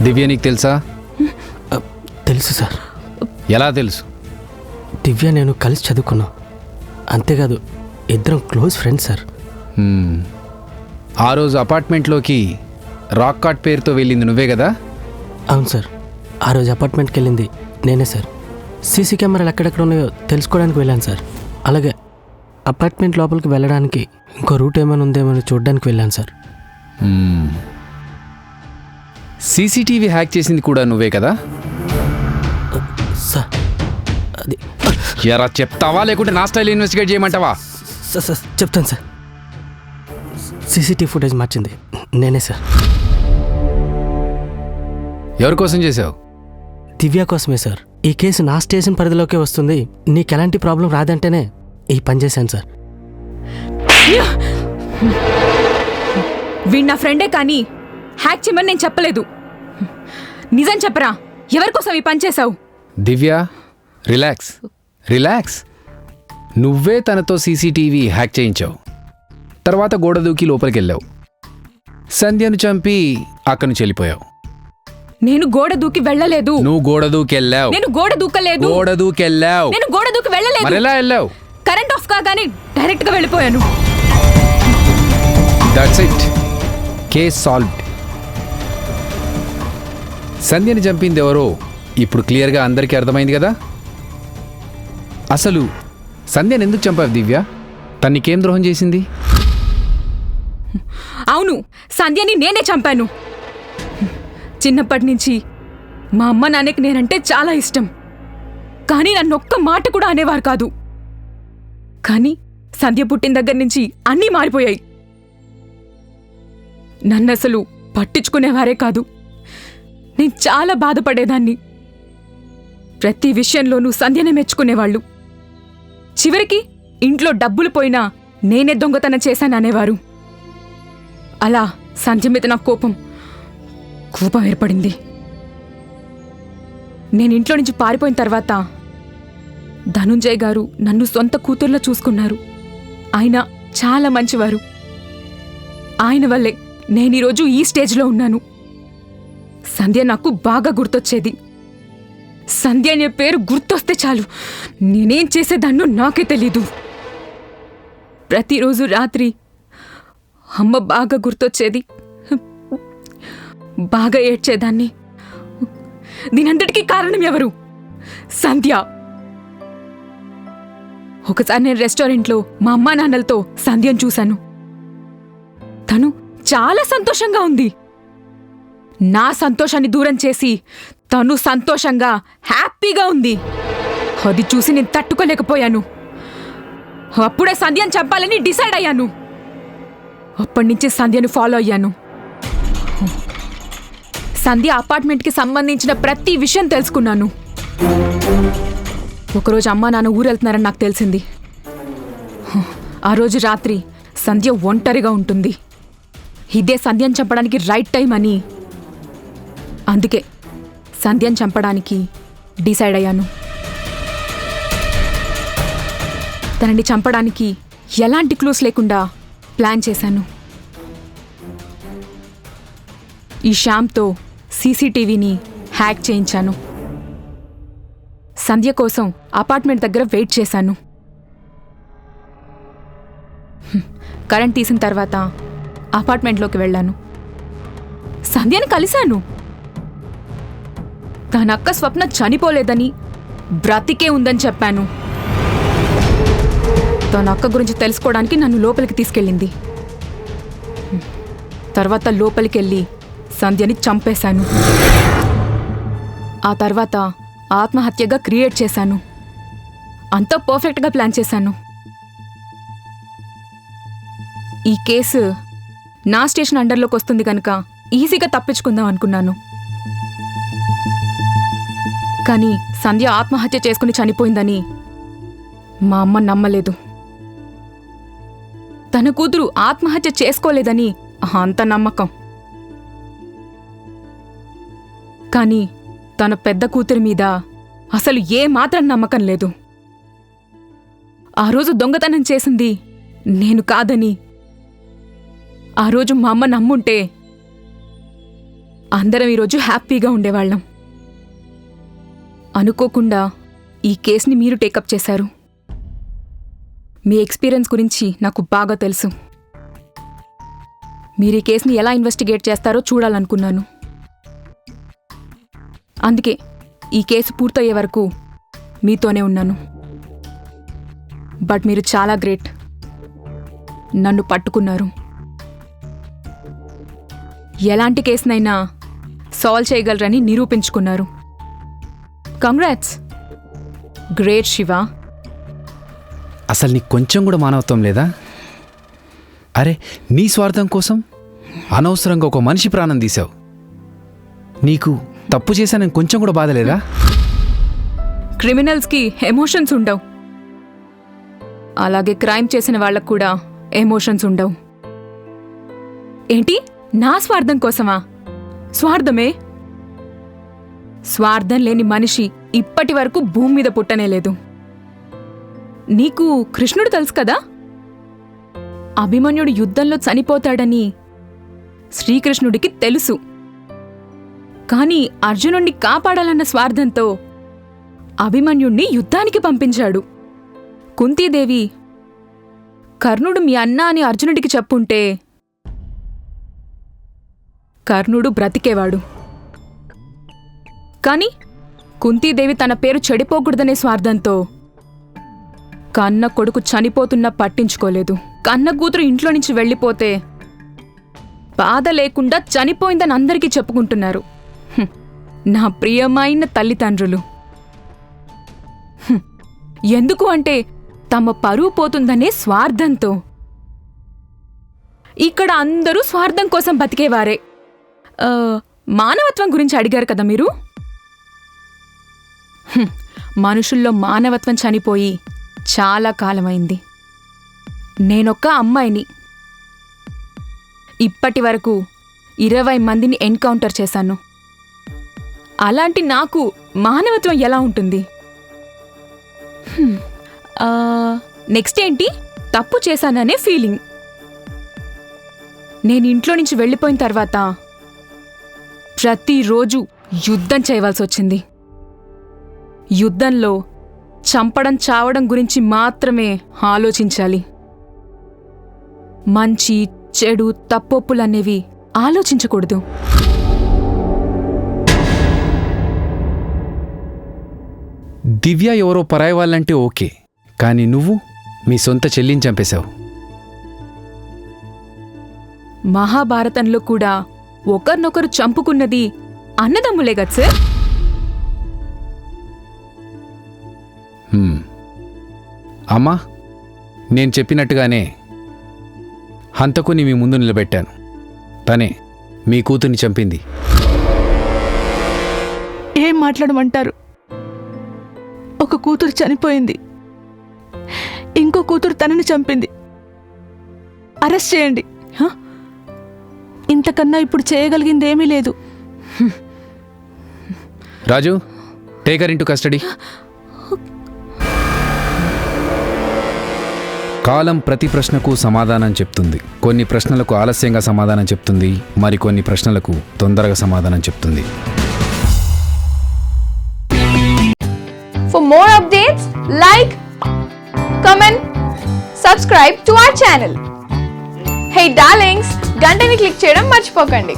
దివ్య నీకు తెలుసా? తెలుసు సార్. ఎలా తెలుసు? దివ్య నేను కలిసి చదువుకున్నాం. అంతేకాదు ఇద్దరం క్లోజ్ ఫ్రెండ్స్ సార్. ఆ రోజు అపార్ట్మెంట్లోకి రాక్ కార్ట్ పేరుతో వెళ్ళింది నువ్వే కదా? అవును సార్. ఆ రోజు అపార్ట్మెంట్కి వెళ్ళింది నేనే సార్. సీసీ కెమెరాలు ఎక్కడెక్కడ ఉన్నాయో తెలుసుకోవడానికి వెళ్ళాను సార్. అలాగే అపార్ట్మెంట్ లోపలికి వెళ్ళడానికి ఇంకో రూట్ ఏమైనా ఉందేమో చూడడానికి వెళ్ళాను సార్. సీసీటీవీ హ్యాక్ చేసింది కూడా నువ్వే కదా? సార్ అది ఎరా చెప్తావా లేకుంటే నా స్టైల్ ఇన్వెస్టిగేట్ చేయమంటావా? సార్ చెప్తాను సార్. సీసీటీవీ ఫుటేజ్ మార్చింది నేనే సార్. ఎవరి కోసం చేసావు? దివ్య కోసమే సార్. ఈ కేసు నా స్టేషన్ పరిధిలోకే వస్తుంది, నీకు ఎలాంటి ప్రాబ్లం రాదంటేనే ఈ పని చేశాను సార్. వీడు నా ఫ్రెండే కానీ హ్యాక్ చేయమని నేను చెప్పలేదు. నిజం చెప్పరా, ఎవరి కోసం ఈ పని చేశావు? దివ్య రిలాక్స్ రిలాక్స్. నువ్వే తనతో సీసీటీవీ హ్యాక్ చేయించావు. తర్వాత గోడ దూకి లోపలికి వెళ్ళావు. సంధ్యను చంపి అక్కడి నుంచి వెళ్ళిపోయావు. నేను గోడ దూకి వెళ్ళలేదు. నువ్వు గోడ దూకెళ్ళావు. నేను గోడ దూకలేదు. గోడ దూకెళ్ళావు. నేను గోడ దూకి వెళ్ళలేదు. మరెలా వెళ్ళావు? కరెంట్ ఆఫ్ కాగానే డైరెక్ట్ గా వెళ్ళిపోయాను. That's it. Case solved. సంధ్యని చంపింది ఎవరో ఇప్పుడు క్లియర్గా అందరికీ అర్థమైంది కదా? అసలు సంధ్యను ఎందుకు చంపావు దివ్య? తనకేం ద్రోహం చేసింది? అవును, సంధ్యని నేనే చంపాను. చిన్నప్పటి నుంచి మా అమ్మ నాన్నకి నేనంటే చాలా ఇష్టం. కానీ నన్ను ఒక్క మాట కూడా అనేవారు కాదు. కానీ సంధ్య పుట్టిన దగ్గర నుంచి అన్నీ మారిపోయాయి. నన్ను అసలు పట్టించుకునేవారే కాదు. నేను చాలా బాధపడేదాన్ని. ప్రతి విషయంలోనూ సంధ్యనే మెచ్చుకునేవాళ్ళు. చివరికి ఇంట్లో డబ్బులు పోయినా నేనే దొంగతనం చేశాననేవారు. అలా సంధ్య మీద నాకు కోపం ఏర్పడింది. నేను ఇంట్లో నుంచి పారిపోయిన తర్వాత ధనుంజయ్ గారు నన్ను సొంత కూతుర్లా చూసుకున్నారు. ఆయన చాలా మంచివారు. ఆయన వల్లే నేను ఈరోజు ఈ స్టేజ్లో ఉన్నాను. సంధ్య నాకు బాగా గుర్తొచ్చేది. సంధ్య అనే పేరు గుర్తొస్తే చాలు నేనేం చేసేదాన్నో నాకే తెలీదు. ప్రతిరోజు రాత్రి అమ్మ బాగా గుర్తొచ్చేది. బాగా ఏడ్చేదాన్ని. దీనంతటికీ కారణం ఎవరు? సంధ్య. ఒకసారి నేను రెస్టారెంట్లో మా అమ్మా నాన్నలతో సంధ్యను చూశాను. తను చాలా సంతోషంగా ఉంది. నా సంతోషాన్ని దూరం చేసి తను సంతోషంగా హ్యాపీగా ఉంది. అది చూసి నేను తట్టుకోలేకపోయాను. అప్పుడే సంధ్యను చంపాలని డిసైడ్ అయ్యాను. అప్పటినుంచి సంధ్యను ఫాలో అయ్యాను. సంధ్య అపార్ట్మెంట్కి సంబంధించిన ప్రతి విషయం తెలుసుకున్నాను. ఒకరోజు అమ్మా నాన్న ఊరెళ్తున్నారని నాకు తెలిసింది. ఆ రోజు రాత్రి సంధ్య ఒంటరిగా ఉంటుంది. ఇదే సంధ్యను చంపడానికి రైట్ టైం అని, అందుకే సంధ్యను చంపడానికి డిసైడ్ అయ్యాను. తనని చంపడానికి ఎలాంటి క్లూస్ లేకుండా ప్లాన్ చేశాను. ఈ శ్యామ్తో సీసీటీవీని హ్యాక్ చేయించాను. సంధ్య కోసం అపార్ట్మెంట్ దగ్గర వెయిట్ చేశాను. కరెంట్ తీసిన తర్వాత అపార్ట్మెంట్లోకి వెళ్ళాను. సంధ్యని కలిశాను. తన అక్క స్వప్న చనిపోలేదని, బ్రతికే ఉందని చెప్పాను. తన అక్క గురించి తెలుసుకోవడానికి నన్ను లోపలికి తీసుకెళ్ళింది. తర్వాత లోపలికెళ్ళి సంధ్యని చంపేశాను. ఆ తర్వాత ఆత్మహత్యగా క్రియేట్ చేశాను. అంతా పర్ఫెక్ట్గా ప్లాన్ చేశాను. ఈ కేసు నా స్టేషన్ అండర్లోకి వస్తుంది కనుక ఈజీగా తప్పించుకుందాం అనుకున్నాను. కానీ సంధ్య ఆత్మహత్య చేసుకుని చనిపోయిందని మా అమ్మ నమ్మలేదు. తన కూతురు ఆత్మహత్య చేసుకోలేదని అంత నమ్మకం. కానీ తన పెద్ద కూతురి మీద అసలు ఏ మాత్రం నమ్మకం లేదు. ఆ రోజు దొంగతనం చేసింది నేను కాదని ఆ రోజు మా అమ్మ నమ్ముంటే అందరం ఈరోజు హ్యాపీగా ఉండేవాళ్ళం. అనుకోకుండా ఈ కేసుని మీరు టేకప్ చేశారు. మీ ఎక్స్పీరియన్స్ గురించి నాకు బాగా తెలుసు. మీరు ఈ కేసుని ఎలా ఇన్వెస్టిగేట్ చేస్తారో చూడాలనుకున్నాను. అందుకే ఈ కేసు పూర్తయ్యే వరకు మీతోనే ఉన్నాను. బట్ మీరు చాలా గ్రేట్. నన్ను పట్టుకున్నారు. ఎలాంటి కేసునైనా సాల్వ్ చేయగలరని నిరూపించుకున్నారు. కంగ్రాట్స్. గ్రేట్ శివ. అసలు నీకు కొంచెం కూడా మానవత్వం లేదా? అరే, నీ స్వార్థం కోసం అనవసరంగా ఒక మనిషి ప్రాణం తీశావు. నీకు తప్పు చేశానని కొంచెం కూడా బాధ లేదా? క్రిమినల్స్కి ఎమోషన్స్ ఉండవు. అలాగే క్రైమ్ చేసిన వాళ్ళకు కూడా ఎమోషన్స్ ఉండవు. ఏంటి, నా స్వార్థం కోసమా? స్వార్థమే. స్వార్థం లేని మనిషి ఇప్పటి వరకు భూమి మీద పుట్టనేలేదు. నీకు కృష్ణుడు తెలుసు కదా? అభిమన్యుడు యుద్ధంలో చనిపోతాడని శ్రీకృష్ణుడికి తెలుసు. కాని అర్జునుణ్ణి కాపాడాలన్న స్వార్థంతో అభిమన్యుణ్ణి యుద్ధానికి పంపించాడు. కుంతీదేవి కర్ణుడు మీ అన్న అని అర్జునుడికి చెప్పుంటే కర్ణుడు బ్రతికేవాడు. కాని కుంతీదేవి తన పేరు చెడిపోకూడదనే స్వార్థంతో కన్న కొడుకు చనిపోతున్నా పట్టించుకోలేదు. కన్న కూతురు ఇంట్లో నుంచి వెళ్ళిపోతే బాధ లేకుండా చనిపోయిందని అందరికీ చెప్పుకుంటున్నారు. నా ప్రియమైన తల్లిదండ్రులు. ఎందుకు అంటే తమ పరువు పోతుందనే స్వార్థంతో. ఇక్కడ అందరూ స్వార్థం కోసం బతికేవారే. మానవత్వం గురించి అడిగారు కదా మీరు. మనుషుల్లో మానవత్వం చనిపోయి చాలా కాలమైంది. నేనొక్క అమ్మాయిని. ఇప్పటి వరకు 20 మందిని ఎన్కౌంటర్ చేశాను. అలాంటి నాకు మానవత్వం ఎలా ఉంటుంది? నెక్స్ట్ ఏంటి? తప్పు చేశాననే ఫీలింగ్. నేను ఇంట్లో నుంచి వెళ్ళిపోయిన తర్వాత ప్రతిరోజు యుద్ధం చేయవలసి వచ్చింది. యుద్ధంలో చంపడం చావడం గురించి మాత్రమే ఆలోచించాలి. మంచి చెడు తప్పొప్పులనేవి ఆలోచించకూడదు. దివ్య ఎవరో పరాయి వాళ్ళంటే ఓకే, కానీ నువ్వు మీ సొంత చెల్లిని చంపేశావు. మహాభారతంలో కూడా ఒకరినొకరు చంపుకున్నది అన్నదమ్ములే కదా సార్? అమ్మా, నేను చెప్పినట్టుగానే హంతకుని మీ ముందు నిలబెట్టాను. తనే మీ కూతుర్ని చంపింది. ఏం మాట్లాడమంటారు? ఒక కూతురు చనిపోయింది, ఇంకో కూతురు తనని చంపింది. అరెస్ట్ చేయండి. ఇంతకన్నా ఇప్పుడు చేయగలిగింది ఏమీ లేదు. రాజు, టేక్ హర్ ఇంటు కస్టడీ. కాలం ప్రతి ప్రశ్నకు సమాధానం చెప్తుంది. కొన్ని ప్రశ్నలకు ఆలస్యంగా సమాధానం చెప్తుంది, మరికొన్ని ప్రశ్నలకు తొందరగా సమాధానం చెప్తుంది. For more updates, like, comment, subscribe to our channel. Hey darlings, గంటని click చేయడం మర్చిపోకండి.